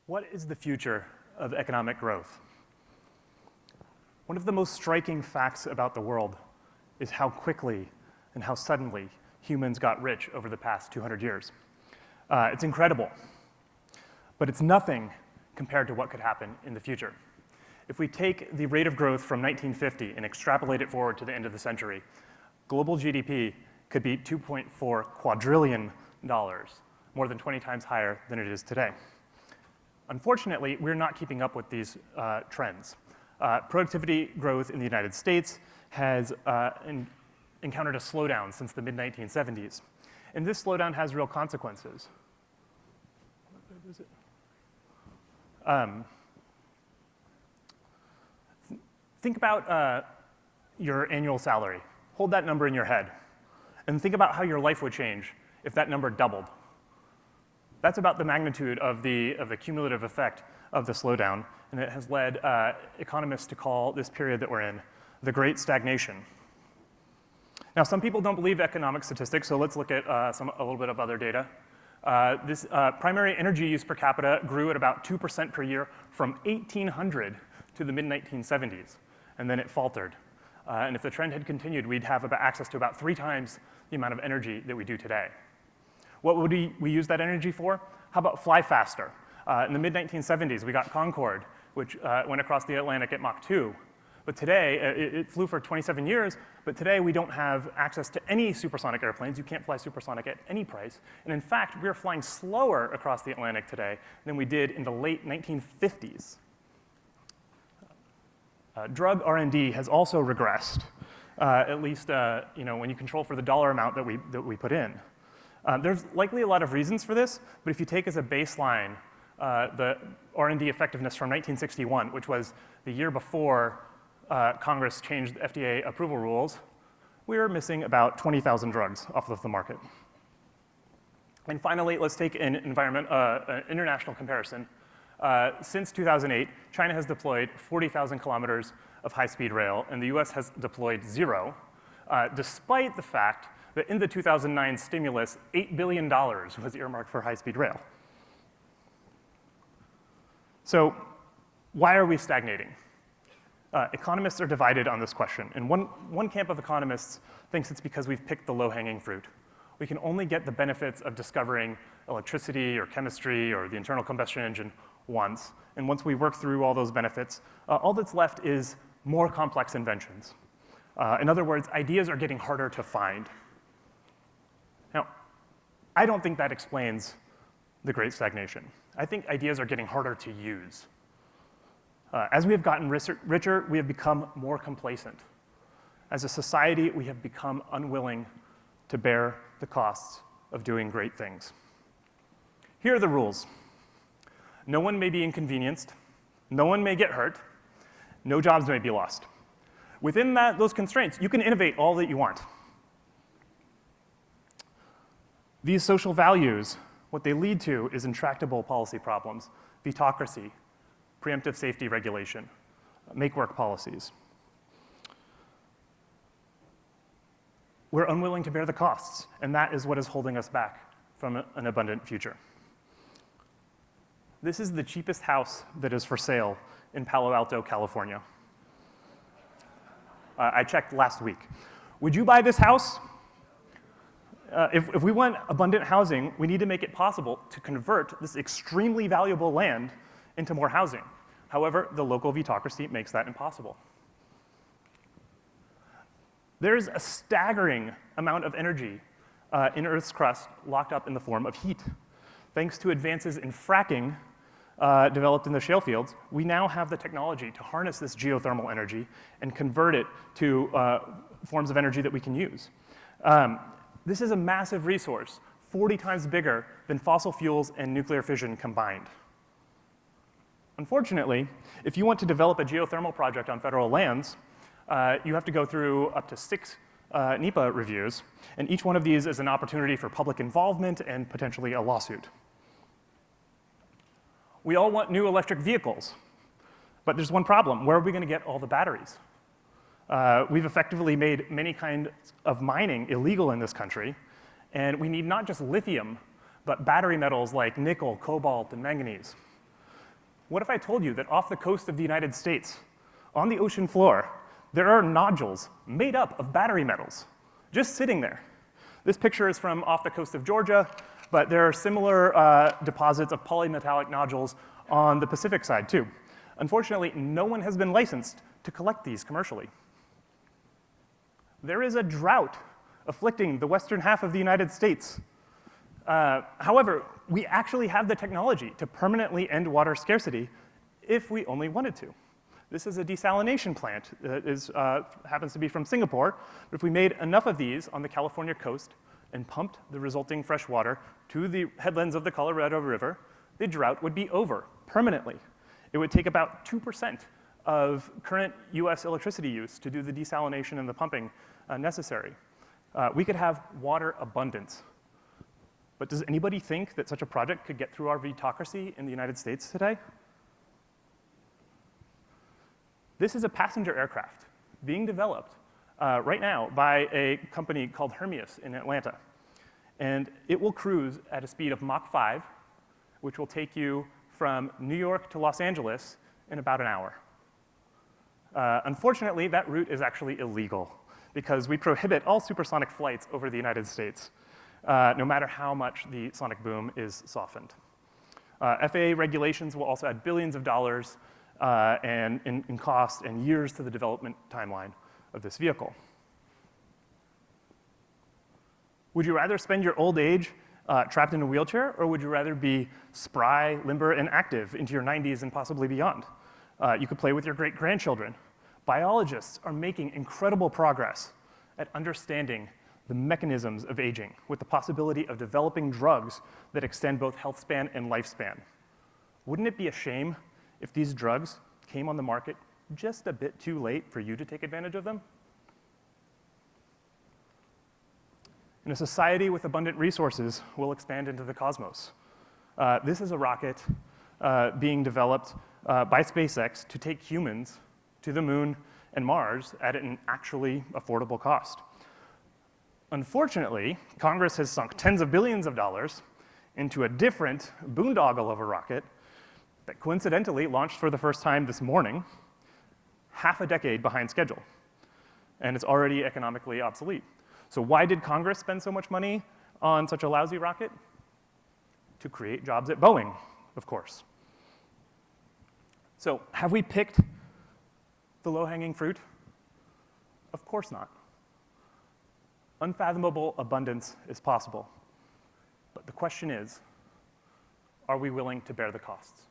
What is the future of economic growth? One of the most striking facts about the world is how quickly and how suddenly humans got rich over the past 200 years. It's incredible, but it's nothing compared to what could happen in the future. If we take the rate of growth from 1950 and extrapolate it forward to the end of the century, global GDP could be $2.4 quadrillion, more than 20 times higher than it is today. Unfortunately, we're not keeping up with these trends. Productivity growth in the United States has encountered a slowdown since the mid-1970s. And this slowdown has real consequences. Think about your annual salary. Hold that number in your head. And think about how your life would change if that number doubled. That's about the magnitude of the cumulative effect of the slowdown, and it has led economists to call this period that we're in the Great Stagnation. Now, some people don't believe economic statistics, so let's look at a little bit of other data. This primary energy use per capita grew at about 2% per year from 1800 to the mid-1970s, and then it faltered. And if the trend had continued, we'd have access to about 3 times the amount of energy that we do today. What would we use that energy for? How about fly faster? In the mid-1970s, we got Concorde, which went across the Atlantic at Mach 2. But today, it flew for 27 years, but today we don't have access to any supersonic airplanes. You can't fly supersonic at any price. And in fact, we're flying slower across the Atlantic today than we did in the late 1950s. Drug R&D has also regressed, at least when you control for the dollar amount that we put in. There's likely a lot of reasons for this, but if you take as a baseline the R&D effectiveness from 1961, which was the year before Congress changed the FDA approval rules, we were missing about 20,000 drugs off of the market. And finally, let's take an international comparison. Since 2008, China has deployed 40,000 kilometers of high-speed rail, and the US has deployed 0, despite the fact that in the 2009 stimulus, $8 billion was earmarked for high-speed rail. So why are we stagnating? Economists are divided on this question. And one camp of economists thinks it's because we've picked the low-hanging fruit. We can only get the benefits of discovering electricity or chemistry or the internal combustion engine once. And once we work through all those benefits, all that's left is more complex inventions. In other words, ideas are getting harder to find. Now, I don't think that explains the Great Stagnation. I think ideas are getting harder to use. As we have gotten richer, we have become more complacent. As a society, we have become unwilling to bear the costs of doing great things. Here are the rules. No one may be inconvenienced. No one may get hurt. No jobs may be lost. Within those constraints, you can innovate all that you want. These social values, what they lead to is intractable policy problems, vetocracy, preemptive safety regulation, make-work policies. We're unwilling to bear the costs, and that is what is holding us back from an abundant future. This is the cheapest house that is for sale in Palo Alto, California. I checked last week. Would you buy this house? If we want abundant housing, we need to make it possible to convert this extremely valuable land into more housing. However, the local vetocracy makes that impossible. There's a staggering amount of energy in Earth's crust locked up in the form of heat. Thanks to advances in fracking developed in the shale fields, we now have the technology to harness this geothermal energy and convert it to forms of energy that we can use. This is a massive resource, 40 times bigger than fossil fuels and nuclear fission combined. Unfortunately, if you want to develop a geothermal project on federal lands, you have to go through up to 6 NEPA reviews, and each one of these is an opportunity for public involvement and potentially a lawsuit. We all want new electric vehicles, but there's one problem. Where are we going to get all the batteries? We've effectively made many kinds of mining illegal in this country, and we need not just lithium, but battery metals like nickel, cobalt, and manganese. What if I told you that off the coast of the United States, on the ocean floor, there are nodules made up of battery metals, just sitting there? This picture is from off the coast of Georgia, but there are similar deposits of polymetallic nodules on the Pacific side, too. Unfortunately, no one has been licensed to collect these commercially. There is a drought afflicting the western half of the United States. However, we actually have the technology to permanently end water scarcity if we only wanted to. This is a desalination plant that happens to be from Singapore. But if we made enough of these on the California coast and pumped the resulting fresh water to the headlands of the Colorado River, the drought would be over permanently. It would take about 2% of current US electricity use to do the desalination and the pumping necessary. We could have water abundance. But does anybody think that such a project could get through our vetocracy in the United States today? This is a passenger aircraft being developed right now by a company called Hermeus in Atlanta. And it will cruise at a speed of Mach 5, which will take you from New York to Los Angeles in about an hour. Unfortunately, that route is actually illegal because we prohibit all supersonic flights over the United States, no matter how much the sonic boom is softened. FAA regulations will also add billions of dollars in cost and years to the development timeline of this vehicle. Would you rather spend your old age trapped in a wheelchair, or would you rather be spry, limber, and active into your 90s and possibly beyond? You could play with your great-grandchildren. Biologists are making incredible progress at understanding the mechanisms of aging, with the possibility of developing drugs that extend both health span and lifespan. Wouldn't it be a shame if these drugs came on the market just a bit too late for you to take advantage of them? In a society with abundant resources, we'll expand into the cosmos. This is a rocket being developed by SpaceX to take humans to the moon and Mars at an actually affordable cost. Unfortunately, Congress has sunk tens of billions of dollars into a different boondoggle of a rocket that coincidentally launched for the first time this morning, half a decade behind schedule. And it's already economically obsolete. So why did Congress spend so much money on such a lousy rocket? To create jobs at Boeing, of course. So have we picked the low-hanging fruit? Of course not. Unfathomable abundance is possible. But the question is, are we willing to bear the costs?